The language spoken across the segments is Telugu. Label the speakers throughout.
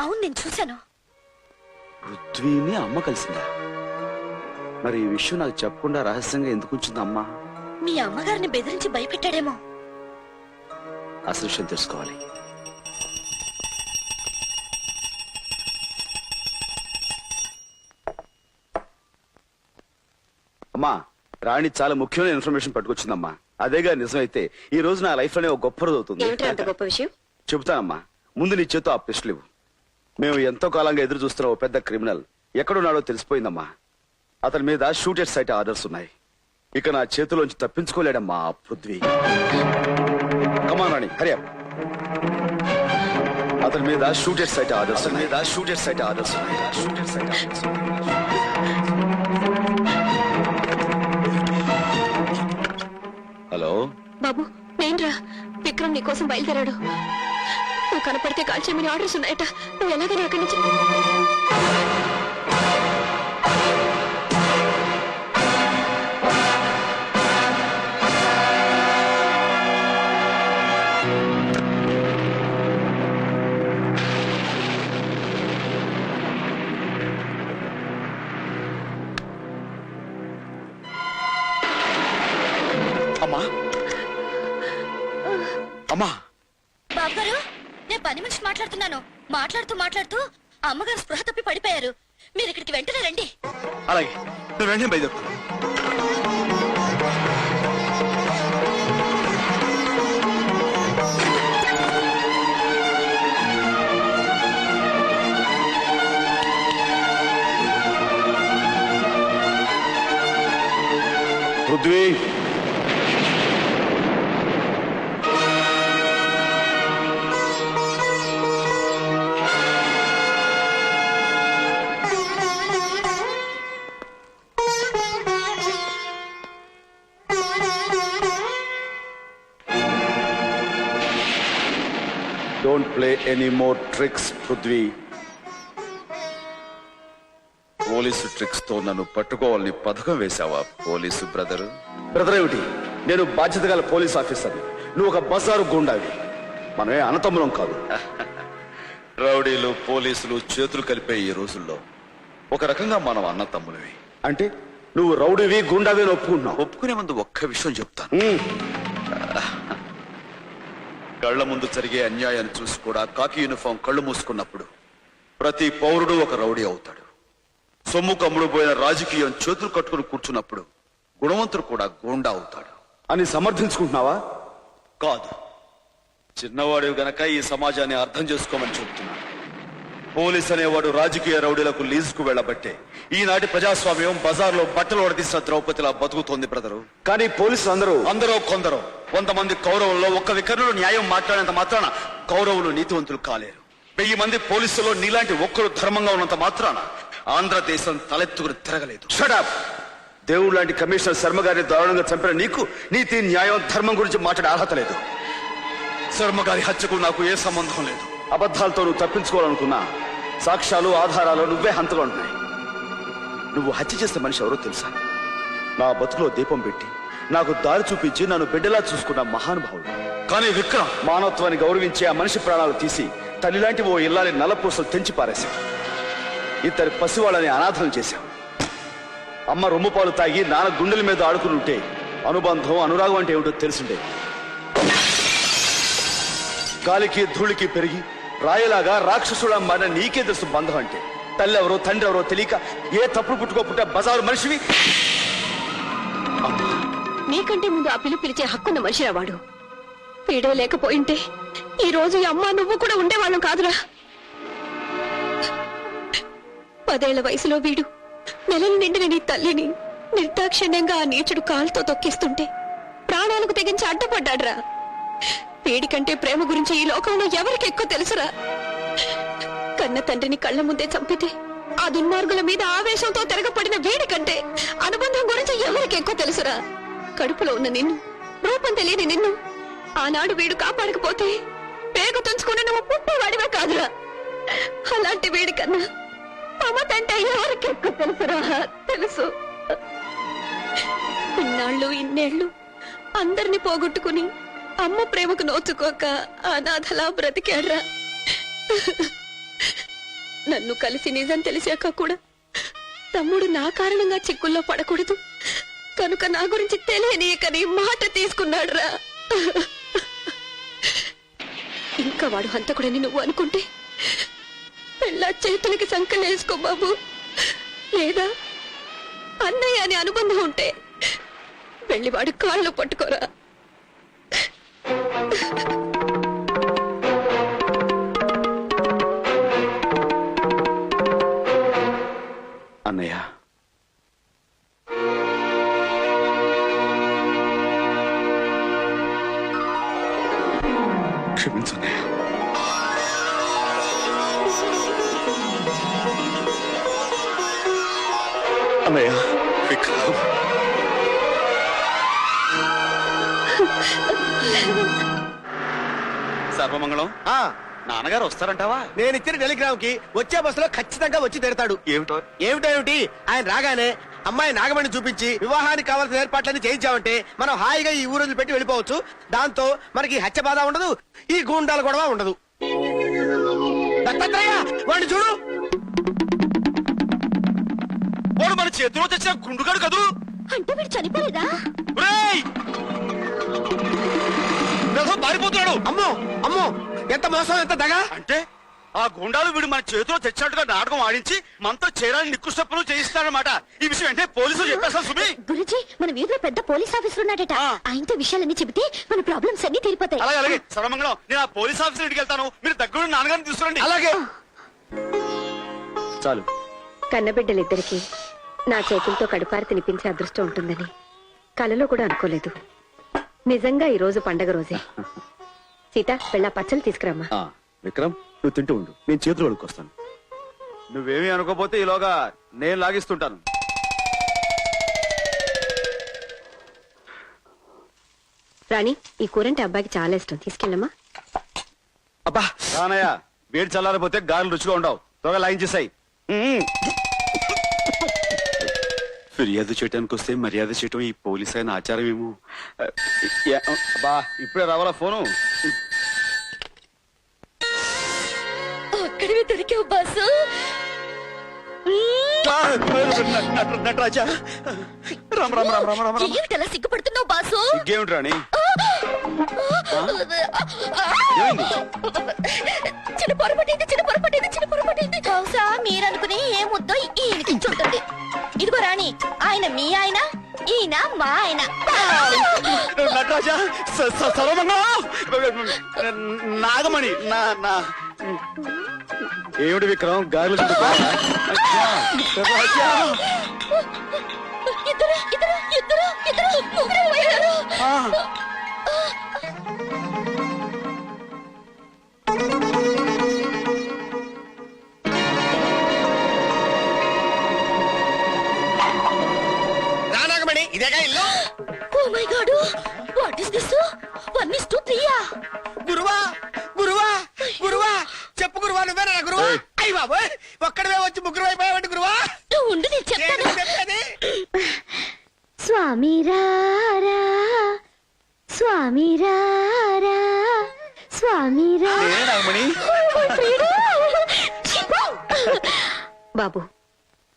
Speaker 1: అవును, నేను చూశాను.
Speaker 2: పృథ్వీని అమ్మ కలిసిందా? మరి ఈ విషయం నాకు చెప్పకుండా రహస్యంగా ఎందుకు ఉంచింది అమ్మ?
Speaker 1: మీ అమ్మగారిని బెదిరించి భయపెట్టాడేమో.
Speaker 2: అసలు విషయం తెలుసుకోవాలి. అమ్మా, రాణి చాలా ముఖ్యమైన ఇన్ఫర్మేషన్ పట్టుకొచ్చిందమ్మా. అదేగా నిజమైతే ఈ రోజు నా లైఫ్ లోనే ఒక గొప్ప రోజు అవుతుంది.
Speaker 1: గొప్ప విషయం
Speaker 2: చెబుతానమ్మా. ముందు నీ చేతో ఆ పిస్టల్ ఇవ్వు. మేము ఎంతో కాలంగా ఎదురు చూస్తున్న ఓ పెద్ద క్రిమినల్ ఎక్కడున్నాడో తెలిసిపోయిందమ్మా. అతని మీద షూటెడ్ సైట్ ఆర్డర్స్ ఉన్నాయి. ఇక నా చేతిలోంచి తప్పించుకోలేడమ్మా పృథ్వీ. కమాన్ రాణి, హరి అప్. అతని మీద షూటెడ్ సైట్ ఆర్డర్స్ హలో
Speaker 1: బాబు, నేనురా. విక్రమ్ నీ కోసం బయలుదేరాడు. నువ్వు కనపడితే కాల్ చేయమని ఆర్డర్స్ ఉన్నాయట. నువ్వు ఎలాగైనా అక్కడి నుంచి
Speaker 2: అమ్మా. అమ్మా,
Speaker 1: బాబు గారు, నేను పని మనిషి మాట్లాడుతున్నాను. మాట్లాడుతూ అమ్మగారు స్పృహ తప్పి పడిపోయారు. మీరు ఇక్కడికి వెంటనే రండి.
Speaker 2: అలాగే, నువ్వు వెంటనే బయలుదేరు. Prithvi, don't play any more tricks Prithvi. Police tricks తో నన్ను పట్టుకోవాలని పథకం వేశావా పోలీసు బ్రదర్? బ్రదర్ ఏమిటి? నేను బాధ్యత గల పోలీస్ ఆఫీసర్. నువ్వు ఒక బజారు గుండావి. మనమే అన్నతమ్ములం కాదు. రౌడీలు పోలీసులు చేతులు కలిపే ఈ రోజుల్లో ఒక రకంగా మనం అన్నతమ్ములవి. అంటే నువ్వు రౌడీవి గుండావి అని ఒప్పుకుంటున్నావు? ఒప్పుకునే ముందు ఒక్క విషయం చెప్తాను. కళ్ల ముందు జరిగే అన్యాయాన్ని చూసి కూడా కాకి యూనిఫామ్ కళ్ళు మూసుకున్నప్పుడు ప్రతి పౌరుడు ఒక రౌడీ అవుతాడు. సొమ్ము కమ్ముడు పోయిన రాజకీయం చేతులు కట్టుకుని కూర్చున్నప్పుడు గుణవంతుడు కూడా గోండా అవుతాడు అని సమర్థించుకుంటున్నావా? కాదు, చిన్నవాడు గనక ఈ సమాజాన్ని అర్థం చేసుకోమని చెబుతున్నాను. పోలీస్ అనేవాడు రాజకీయ రౌడీలకు లీజుకు వెళ్లబట్టే ఈనాటి ప్రజాస్వామ్యం బజార్లో బట్టలు వడదీసిన ద్రౌపదిలా బతుకుతోంది బ్రదరు. కానీ పోలీసులు అందరూ కొందరు 100 మంది కౌరవుల్లో ఒక్క వికర్ణులు న్యాయం మాట్లాడినంత మాత్రాన కౌరవులు నీతివంతులు కాలేరు. 1000 మంది పోలీసుల్లో నీలాంటి ఒక్కరు ధర్మంగా ఉన్నంత మాత్రాన ఆంధ్రదేశం తలెత్తుకుని తిరగలేదు. షటప్! దేవుడు లాంటి కమిషనర్ శర్మ గారిని దారుణంగా చంపిన నీకు నీతి న్యాయం ధర్మం గురించి మాట్లాడే అర్హత లేదు. శర్మ గారి హత్యకు నాకు ఏ సంబంధం లేదు. అబద్ధాలతో నువ్వు తప్పించుకోవాలనుకున్నా సాక్ష్యాలు ఆధారాలు నువ్వే హంతలో ఉంటున్నాయి. నువ్వు హత్య చేసిన మనిషి ఎవరో తెలుసా? నా బతుకులో దీపం పెట్టి నాకు దారి చూపించి నన్ను బిడ్డలా చూసుకున్న మహానుభావుడు. కానీ విక్రమ్ మానవత్వాన్ని గౌరవించి ఆ మనిషి ప్రాణాలు తీసి తల్లిలాంటి ఓ ఇల్లాలి నల్లపూసలు తెంచి పారేశాడు. ఇద్దరు పసివాళ్ళని అనాథం చేశావు. అమ్మ రొమ్ము పాలు తాగి నాన్న గుండెల మీద ఆడుకునుంటే అనుబంధం అనురాగం అంటే ఏమిటో తెలుసుండే. గాలికి ధూళికి పెరిగి రాయలాగా రాక్షసుడా మారిన నీకే తెలుసు బంధం అంటే. తల్లి ఎవరో తండ్రి ఎవరో తెలియక ఏ తప్పుడు పుట్టుకోపుట్ట బజారు మనిషివి.
Speaker 1: నీకంటే ముందు ఆ పిలిచే హక్కున్న మనిషిరా వాడు. పీడే లేకపోయింటే ఈ రోజు ఈ అమ్మ నువ్వు కూడా ఉండేవాళ్ళం కాదురా. 10 ఏళ్ల వయసులో వీడు నెలలు నిండిన నీ తల్లిని నిర్దాక్షిణ్యంగా ఆ నీచుడు కాలుతో తొక్కిస్తుంటే ప్రాణాలకు తెగించి అడ్డపడ్డాడ్రా. వీడికంటే ప్రేమ గురించి ఈ లోకంలో ఎవరికి ఎక్కువ తెలుసురా? కన్న తండ్రిని కళ్ళ ముందే చంపితే ఆ దుర్మార్గుల మీద ఆవేశంతో తిరగపడిన వీడికంటే అనుబంధం గురించి ఎవరికి ఎక్కువ తెలుసురా? కడుపులో ఉన్న నిన్ను, రూపం తెలియని నిన్ను ఆనాడు వీడు కాపాడకపోతే పేగు తుంచుకుని నువ్వు పుట్టేవాడివే కాదురా. అలాంటి వీడి కన్నా మమతంటే ఎవరికి ఎక్కువ తెలుసురా? తెలుసు. ఇన్నేళ్లు అందరినీ పోగొట్టుకుని అమ్మ ప్రేమకు నోచుకోక అనాథలా బ్రతికాడ్రా. నన్ను కలిసి నిజం తెలిసాక కూడా తమ్ముడు నా కారణంగా చిక్కుల్లో పడకూడదు కనుక నా గురించి తెలియనీయకని మాట తీసుకున్నాడు రా. ఇంకా వాడు హంతకుడని నువ్వు అనుకుంటే పెళ్ళా చేతులకి సంకలేసుకో బాబు. లేదా అన్నయ్య అని అనుబంధం ఉంటే వెళ్ళి వాడు కాళ్ళు పట్టుకోరా.
Speaker 2: అన్నయ్య, క్షమించన్నయ్య. అన్నయ్య, విక్రమ్. సర్వమంగళం. నాన్నగారు వస్తారంటావా?
Speaker 3: నేను ఇచ్చిన టెలిగ్రామ్ కి వచ్చే బస్సులో ఖచ్చితంగా వచ్చి తీరతాడు. ఏమిటి ఆయన రాగానే అమ్మాయి నాగమణి చూపించి వివాహానికి కావాల్సిన ఏర్పాట్లన్నీ చేయించామంటే మనం హాయిగా ఈ ఊరు పెట్టి వెళ్ళిపోవచ్చు. దాంతో మనకి హత్య బాధ ఉండదు, ఈ గూండాల గొడవ ఉండదు. దత్తాత్రేయ, వాడిని చూడు.
Speaker 2: వాడు మన చేతిలో తెచ్చిన గుండుగాడు కదూ.
Speaker 1: అంటే వీడు చనిపోలేదా?
Speaker 2: పారిపోతున్నాడు.
Speaker 3: అమ్మో అమ్మో, ఎంత మోసం, ఎంత దగా.
Speaker 2: అంటే ఆ గుండాలు వీడు మన చేతిలో తెచ్చినట్టుగా నాటకం ఆడించి మనతో చేరాలని నిక్కుష్టప్పులు చేయిస్తాడనమాట. ఈ విషయం అంటే పోలీసులు చెప్పేస్తారు. సుమి,
Speaker 1: గురుజీ, మన వీధిలో పెద్ద పోలీస్ ఆఫీసర్ ఉన్నాడట. ఆయనతో విషయాలన్నీ చెబితే మన ప్రాబ్లమ్స్ అన్ని తీరిపోతాయి.
Speaker 2: అలాగే అలాగే. సర్వమంగళం, నేను ఆ పోలీస్ ఆఫీసర్ ఇంటికి వెళ్తాను. మీరు దగ్గర నాన్నగారిని తీసుకురండి.
Speaker 3: అలాగే. చాలు.
Speaker 1: కన్నబిడ్డలిద్దరికి నా చేతులతో కడుపారి తినిపించే అదృష్టం ఉంటుందని కలలో కూడా అనుకోలేదు. నిజంగా ఈ రోజు పండగ రోజే. సీత, వెళ్ళ పచ్చళ్ళు తీసుకురమ్మా.
Speaker 3: విక్రమ్, నువ్వు తింటూ ఉండు, నేను చేతులు వడుకొస్తాను.
Speaker 2: నువ్వేమీ అనుకోపోతే ఈలోగా నేను లాగిస్తుంటాను.
Speaker 1: రాణి, ఈ కూరంటే అబ్బాయికి చాలా ఇష్టం, తీసుకెళ్ళమ్మా.
Speaker 2: అబ్బా రానయ్య, వేడి చల్లారిపోతే గారెలు రుచిగా ఉండవు. త్వరగా లాగించేసాయి. ఫిర్యాదు చేయడానికి వస్తే మర్యాద చేయటం ఈ పోలీస్ అయిన ఆచారం ఏమో. అబ్బా, ఇప్పుడే రావాలా ఫోను?
Speaker 1: అక్కడివి దొరికావు బాసు.
Speaker 2: నటరాజా, రామ్ రామ్ రామ్ రామ్ రామ్.
Speaker 1: ఏమిటలా సిగ్గుపడుతున్నావు బాసు?
Speaker 2: ఇంకేమిటి రాణి?
Speaker 1: చిన్న పొరపాటైంది. బహుశా మీరనుకుని ఏ ముద్దో ఈయనకి చుంటుంది. ఇదిగో రాణి, ఆయన మీ ఆయన, ఈయన మా ఆయన.
Speaker 2: నటరాజా, నాగమణి, ఏమిటి విక్రమ్ గాలి?
Speaker 1: ఇద్దరు ముగ్గురు అయ్యారు.
Speaker 3: నాగమణి, ఇదేగా ఇల్లు.
Speaker 1: Oh my god, what is this? 1:3.
Speaker 3: గురువా గురువా గురువా, చెప్పు గురువా, నువ్వేనా గురువా? అయ్యి బాబోయ్, ఒక్కడవే వచ్చి ముగ్గురు అయిపోయావంటి గురువా.
Speaker 1: ఉండు, నేను చెప్తాను.
Speaker 3: చెప్పేది
Speaker 1: స్వామి రారా, స్వామి రారా, స్వామి
Speaker 2: నాగమణి.
Speaker 1: బాబు,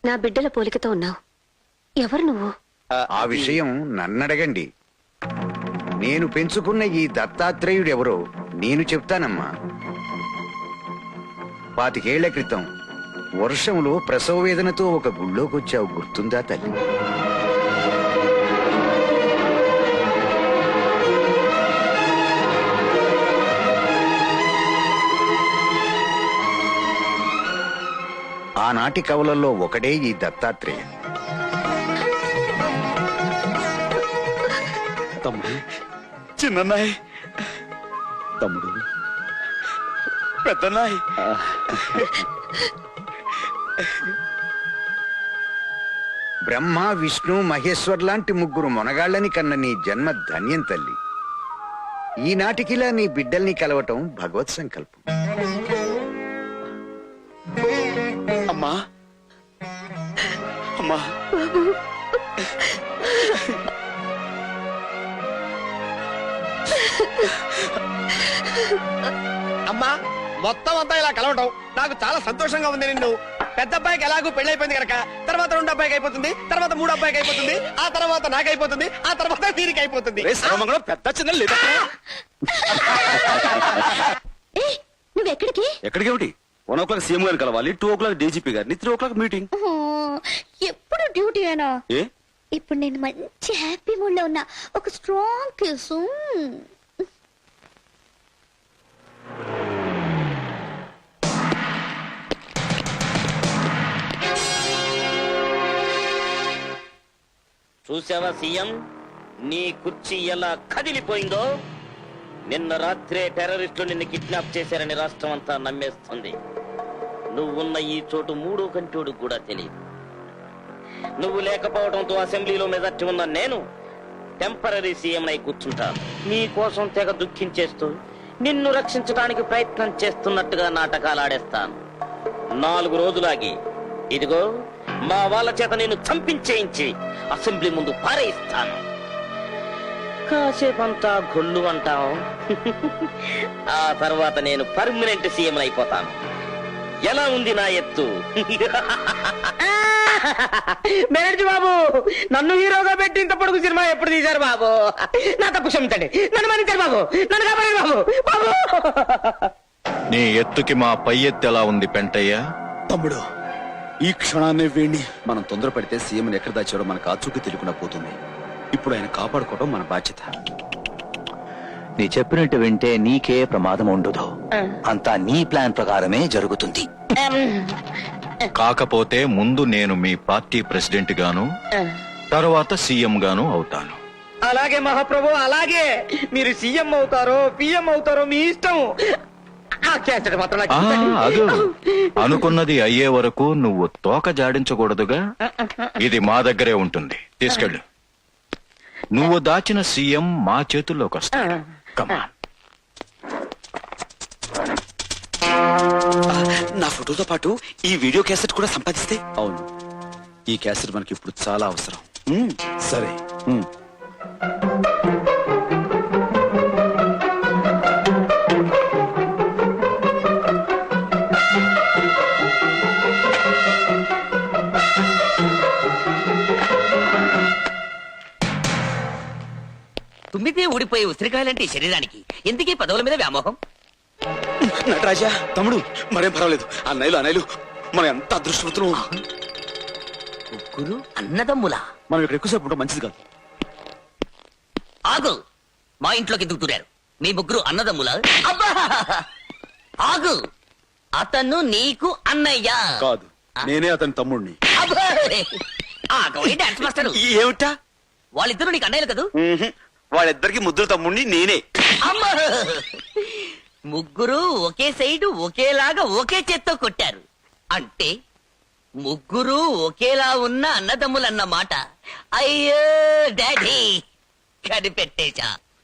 Speaker 1: నా బిడ్డల పోలికతో ఉన్నావు. ఎవరు నువ్వు?
Speaker 4: ఆ విషయం నన్నడగండి. నేను పెంచుకున్న ఈ దత్తాత్రేయుడెవరో నేను చెప్తానమ్మా. 25 ఏళ్ల క్రితం వర్షంలో ప్రసవ వేదనతో ఒక గుళ్ళోకొచ్చావు, గుర్తుందా తల్లి? ఆనాటి కవులలో ఒకడే ఈ దత్తాత్రేయ.
Speaker 2: తమ్ముడు, చిన్నన్నాయ్, తమ్ముడు, పెద్దన్నాయ్.
Speaker 4: బ్రహ్మ, విష్ణు, మహేశ్వర్ లాంటి ముగ్గురు మొనగాళ్ళని కన్న నీ జన్మ ధన్యం తల్లి. ఈనాటికిలా నీ బిడ్డల్ని కలవటం భగవత్ సంకల్పం.
Speaker 2: అమ్మా, అమ్మా,
Speaker 3: అమ్మా, మొత్తం అంతా ఇలా కలవటం నాకు చాలా సంతోషంగా ఉంది. నిన్ను పెద్ద అబ్బాయికి ఎలాగో పెళ్ళైపోయింది కనుక తర్వాత రెండో అబ్బాయికి అయిపోతుంది, తర్వాత మూడో అబ్బాయికి అయిపోతుంది, ఆ తర్వాత నాకైపోతుంది, ఆ తర్వాత వీరికి అయిపోతుంది.
Speaker 2: పెద్ద చిన్న లేదా
Speaker 1: నువ్వెక్కడికి?
Speaker 2: ఎక్కడికేమిటి? 1 o'clock సీఎం గారిని కలవాలి, 2 o'clock డీజీపీ గారిని, 3 o'clock మీటింగ్.
Speaker 1: ఎప్పుడు డ్యూటీ అయినా?
Speaker 2: ఏ
Speaker 1: ఇప్పుడు నేను మంచి హ్యాపీ మూడ్ లో ఉన్నా. ఒక స్ట్రాంగ్ కిస్.
Speaker 5: చూసావా సీఎం, నీ కుర్చీ ఎలా కదిలిపోయిందో? నిన్న రాత్రే టెర్రరిస్టులు నిన్ను కిడ్నాప్ చేశారని రాష్ట్రం అంతా నమ్మేస్తుంది. నువ్వున్న ఈ చోటు మూడో కంటోడు కూడా తెలియదు. నువ్వు లేకపోవడంతో అసెంబ్లీలో మెజార్టీ ఉన్న నేను టెంపరరీ సీఎం అయి కూర్చుంటాను. నీ కోసం తెగ దుఃఖించేస్తూ నిన్ను రక్షించడానికి ప్రయత్నం చేస్తున్నట్టుగా నాటకాలు ఆడేస్తాను. 4 రోజులాగి ఇదిగో మా వాళ్ళ చేత నేను చంపించేయించి అసెంబ్లీ ముందు పారేయిస్తాను. కాసేపంతా గొల్లు అంటాం. ఆ తర్వాత నేను పర్మనెంట్ సీఎం అయిపోతాను. ఎలా ఉంది నా ఎత్తు?
Speaker 6: బెనర్జీ బాబు, నన్ను హీరోగా పెట్టి ఇంత పొడుగు సినిమా ఎప్పుడు తీశారు బాబు? నా తప్పు క్షమించండి, నన్ను మన్నించారు బాబు, నన్ను కాపాడండి బాబు. బాబు,
Speaker 7: నీ ఎత్తుకి మా పై ఎత్తు ఎలా ఉంది పెంటయ్య?
Speaker 2: తమ్ముడు, ఈ క్షణాన్ని వీణ్ణి మనం తొందరపడితే సీఎంని ఎక్కడ దాచాడో మనకు ఆచూకీ తెలియకుండా పోతుంది. ఇప్పుడు ఆయన కాపాడుకోవడం మన బాధ్యత.
Speaker 8: నీ చెప్పినట్టు వింటే నీకే ప్రమాదం ఉండదు. అంతా నీ ప్లాన్ ప్రకారమే జరుగుతుంది.
Speaker 7: కాకపోతే ముందు నేను మీ పార్టీ ప్రెసిడెంట్ గాను, తర్వాత సీఎం గాను అవుతాను.
Speaker 6: అలాగే మహాప్రభు, అలాగే. మీరు సీఎం అవుతారో పిఎం అవుతారో మీ ఇష్టం. ఆ క్యాసెట్ మాత్రం నాకు ఇవ్వండి.
Speaker 7: అదు అనుకున్నది అయ్యే వరకు నువ్వు తోక జాడించకూడదుగా. ఇది మా దగ్గరే ఉంటుంది, తీసుకెళ్ళు. నువ్వు దాచిన సీఎం మా చేతుల్లోకి వస్తాడు. కమాన్.
Speaker 2: నా ఫోటోతో పాటు ఈ వీడియో క్యాసెట్ కూడా సంపాదిస్తే? అవును, ఈ క్యాసెట్ మనకి ఇప్పుడు చాలా అవసరం. సరే.
Speaker 5: తుమ్మితే ఊడిపోయే ఉసిరికాయలంటే శరీరానికి ఎందుకీ పదవుల మీద వ్యామోహం?
Speaker 2: నటరాజా తమ్ముడు, మరేం పర్వాలేదు. అన్నయ్యలు మనం ఎంత అదృష్టవంతులు.
Speaker 5: ముగ్గురు అన్నదమ్ములా?
Speaker 2: మనం ఇక్కడ ఎక్కువసేపు ఉండడం మంచిది కాదు.
Speaker 5: ఆగు, మా ఇంట్లోకి ఎందుకు దూరారు? మీ ముగ్గురు అన్నదమ్ములా? అబ్బా! ఆగు, అతను నీకు అన్నయ్య
Speaker 2: కాదు, నేనే అతని తమ్ముడిని.
Speaker 5: అబ్బా! ఆగవే డాన్స్ మాస్టర్.
Speaker 2: ఏమిటా?
Speaker 5: వాళ్ళిద్దరు నీకు అన్నయ్యలు కదూ?
Speaker 2: వాళ్ళిద్దరికి ముద్దుల తమ్ముడిని నేనే.
Speaker 5: అమ్మా! ముగ్గురు ఒకే సైడు ఒకేలాగా ఒకే చేత్తో కొట్టారు అంటే ముగ్గురు ఒకేలా ఉన్న అన్నదమ్ములన్నమాట. అయ్యో డాడీ, కనిపెట్టేశా.